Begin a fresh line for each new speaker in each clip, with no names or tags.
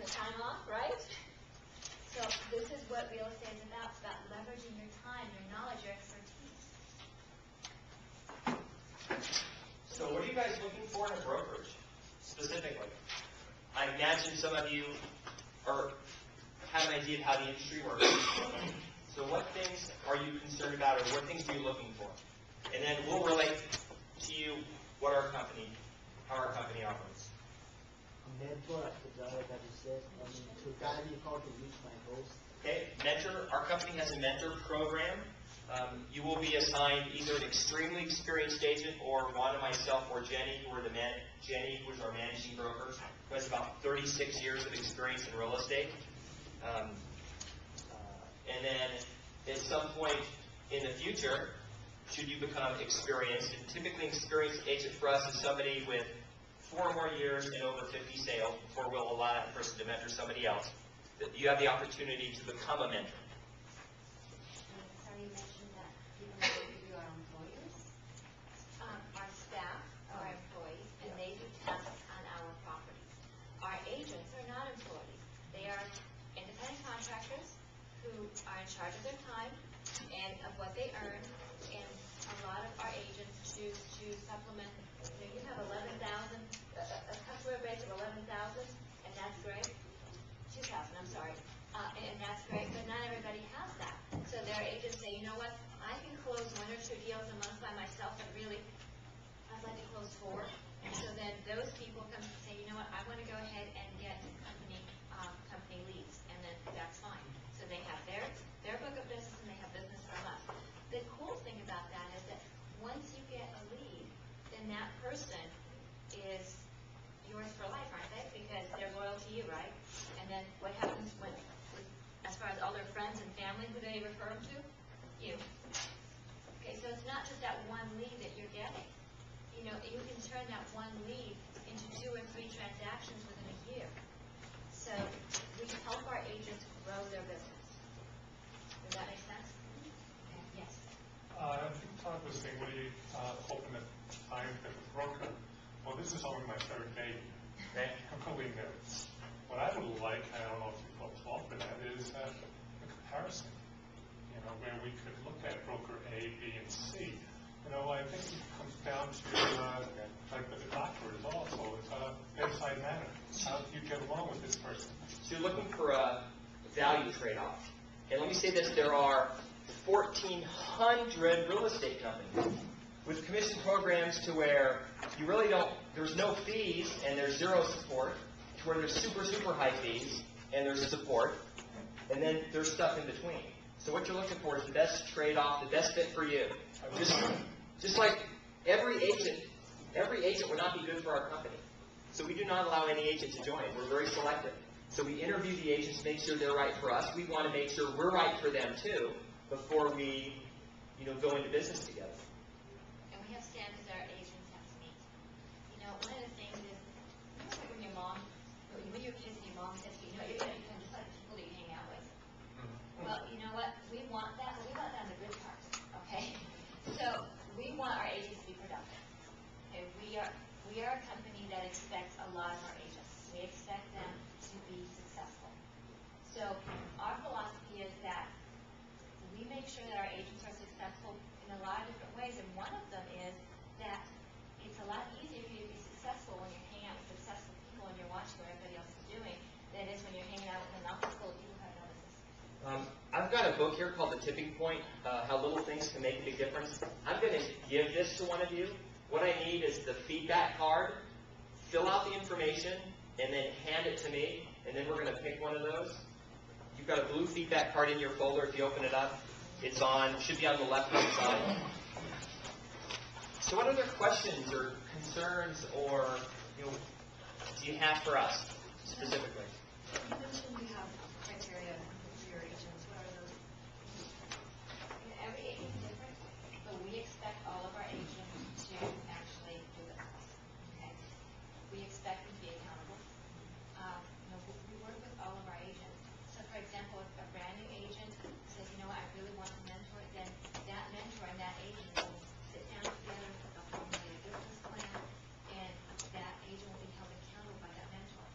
time off, right? So this is what real estate is about. It's about leveraging your time, your knowledge, your expertise.
So what are you guys looking for in a brokerage, specifically? I imagine some of you have an idea of how the industry works. So what things are you concerned about, or what things are you looking for? And then we'll relate to you how our company operates.
Mentor, that you said, to guide me how to reach my goals.
Okay, mentor. Our company has a mentor program. You will be assigned either an extremely experienced agent, or Oana, myself, or Jenny, who is our managing broker, who has about 36 years of experience in real estate. And then at some point in the future, should you become experienced, and typically an experienced agent for us is somebody with 4 more years and over 50 sales before we'll allow that person to mentor somebody else, that you have the opportunity to become a mentor.
Sorry, you mentioned that people who are employers. Our staff are employees, and they do tasks on our properties. Our agents are not employees. They are independent contractors who are in charge of their time and of what they earn. And a lot of our agents choose to supplement. You have 11,000, a customer base of 11,000, and that's great. 2,000, I'm sorry. And that's great, but not everybody has that. So their agents say, you know what, I can close 1 or 2 deals a month by myself, but really, I'd like to close 4. And so then those people come and say, you know what, I want to go ahead and get company leads, and then that's fine. So they have their book of business, and they have business from us. The cool thing about that is that once you get a lead, then that person is yours for life, aren't they? Because they're loyal to you, right? And then what happens when, as far as all their friends and family, who they refer them to? You. Okay, so it's not just that one lead that you're getting. You know, you can turn that one lead into 2 or 3 transactions within a year. So we help our agents grow their business. Does that make sense? Okay. Yes.
I think Todd was saying, what are you hoping that time as a broker? Well, this is only my 3rd baby.
Okay.
I'm going there. What I would like, I don't know if you call call for that, is a comparison. You know, where we could look at broker A, B, and C. You know, I think it comes down to like with the doctor is also, it's a bedside manner. How do you get along with this person?
So you're looking for a value trade-off. And let me say this, there are 1,400 real estate companies with commission programs to where you really don't, there's no fees and there's 0 support, to where there's super, super high fees and there's support, and then there's stuff in between. So what you're looking for is the best trade-off, the best fit for you. Just like every agent would not be good for our company. So we do not allow any agent to join. We're very selective. So we interview the agents, make sure they're right for us. We want to make sure we're right for them too before we, go into business together.
And we have standards our agents have to meet. One of the things is, like when your mom, when you're kids and your mom says, you're going to become just like the people that you hang out with. Well, you know what? We want that, but we want that on the good part. Okay? So we want our agents to be productive. Okay? We are a company that expects a lot of our agents. We expect them to be successful. So our philosophy is that we make sure that our agents are successful in a lot of different ways, and one of them is that it's a lot easier for you to be successful when you're hanging out with successful people and you're watching what everybody else is doing than it is when you're hanging out with an office full of people who have no business.
I've got a book here called The Tipping Point, How Little Things Can Make a Big Difference. I'm going to give this to one of you. What I need is the feedback card. Fill out the information and then hand it to me, and then we're going to pick one of those. You've got a blue feedback card in your folder. If you open it up, should be on the left-hand side. So what other questions or concerns or do you have for us specifically?
You mentioned you have criteria for your agents. What are those?
Every agent is different, but we expect all of our agents to actually do it. Okay? We expect them to be accountable. We work with all of our agents. So, for example, if a brand new agent says, I really want to mentor, then that mentor and that agent will sit down together with a formulated business plan, and that agent will be held accountable by that mentor.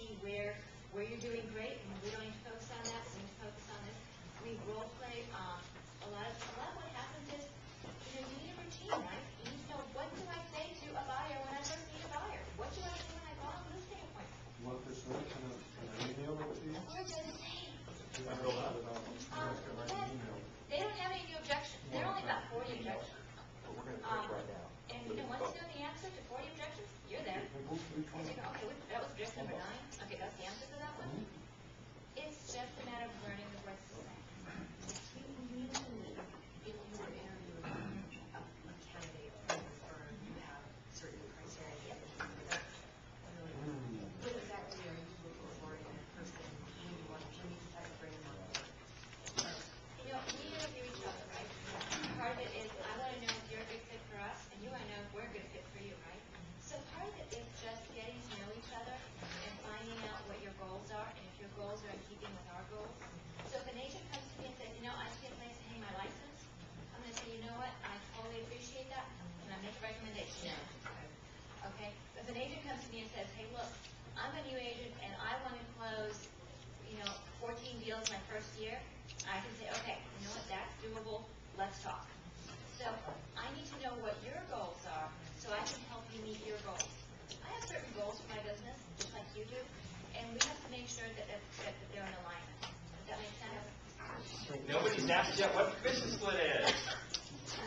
see where you're doing great, and we don't need to focus on that, we need to focus on this. We role play, a lot of what happens is, you need a routine, right? You need to know, what do I say to a buyer when I first meet a buyer? What do I say when I go on a listing appointment?
You want this note? Can I email it to you?
We're just saying.
I fill out it on
Yes. They don't have any objections. There are only about 40 objections.
But we're going to take right now.
And once you know the answer to 40 objections, you're there.
We move to each one.
Okay, that was objection number 9. Okay, that's the answer to that one. It's just a matter of learning the words to say.
Usually, if you were interviewing a candidate for your firm, you have certain criteria. What exactly are you looking for in a person when you decide to bring them on board?
We interview each other, right? Part of it is, I want to know if you're a good fit for us, and you want to know if we're a good fit for you, right? So part of it is just getting to know each other and finding out what your goals are, and if your goals are in keeping with our goals. So if an agent comes to me and says, I see a place to hang my license, I'm going to say, you know what, I totally appreciate that, and I make a recommendation. Okay? If an agent comes to me and says, hey, look, I'm a new agent, and I want to close, 14 deals my first year, I can say, okay, you know what, that's doable, let's talk. So I need to know what your goals are, so I can help you meet your goals. I have certain goals for my business, just like you do, and we have to make sure that they're in alignment. Does that make sense?
Nobody's asked yet what the commission split is.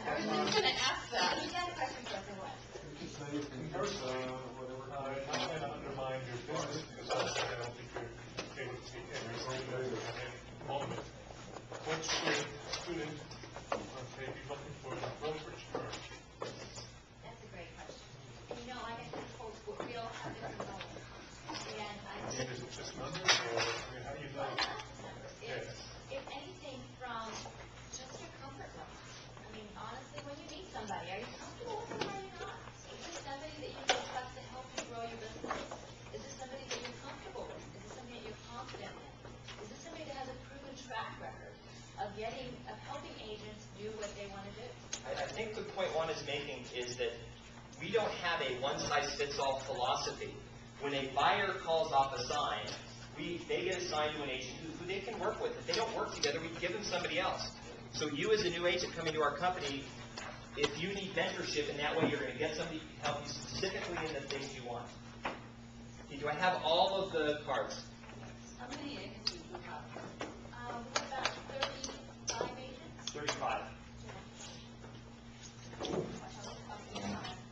I was just going to ask that. You got a question for us, or what?
You can say you can use, whatever.
I'm not going to undermine your business, because honestly, I don't think you're able to take every single moment. What should a student, be looking for in a brokerage firm?
That's a great question. And like I said before, we all have different goals. And I think
Is it just numbers, or, how do you know?
It's anything from just your comfort level. Honestly, when you meet somebody, are you comfortable with them or are you not? Is this somebody that you can trust to help you grow your business? Is this somebody that you're comfortable with? Is this somebody that you're confident in? Is this somebody that has a proven track record of helping agents do what they want to do?
I think the point Juan is making is that we don't have a one-size-fits-all philosophy. When a buyer calls off a sign, they get assigned to an agent who they can work with. If they don't work together, we can give them somebody else. So you as a new agent coming to our company, if you need mentorship, in that way you're going to get somebody who can help you specifically in the things you want. Okay, do I have all of the cards?
How many agencies do you have?
We have about 35 agents.
35.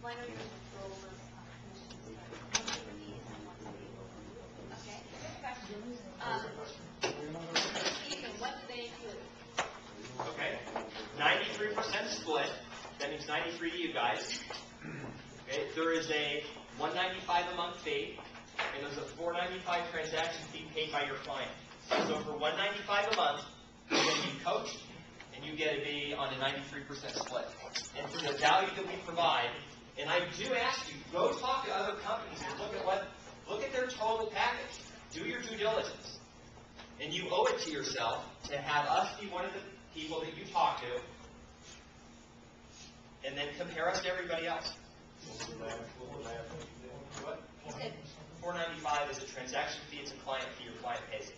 Why don't you just go over commissions?
Okay, good question. Ethan, what do they include?
Okay, 93% split. That means 93 to you guys. Okay, there is a $195 a month fee, and there's a $495 transaction fee paid by your client. So for $195 a month, you're going to be coached, and you get to be on a 93% split. And for the value that we provide, and I do ask you, go talk to other companies and look at their total package. Do your due diligence. And you owe it to yourself to have us be one of the people that you talk to, and then compare us to everybody else. What?
He said
$495 is a transaction fee. It's a client fee. Your client pays it.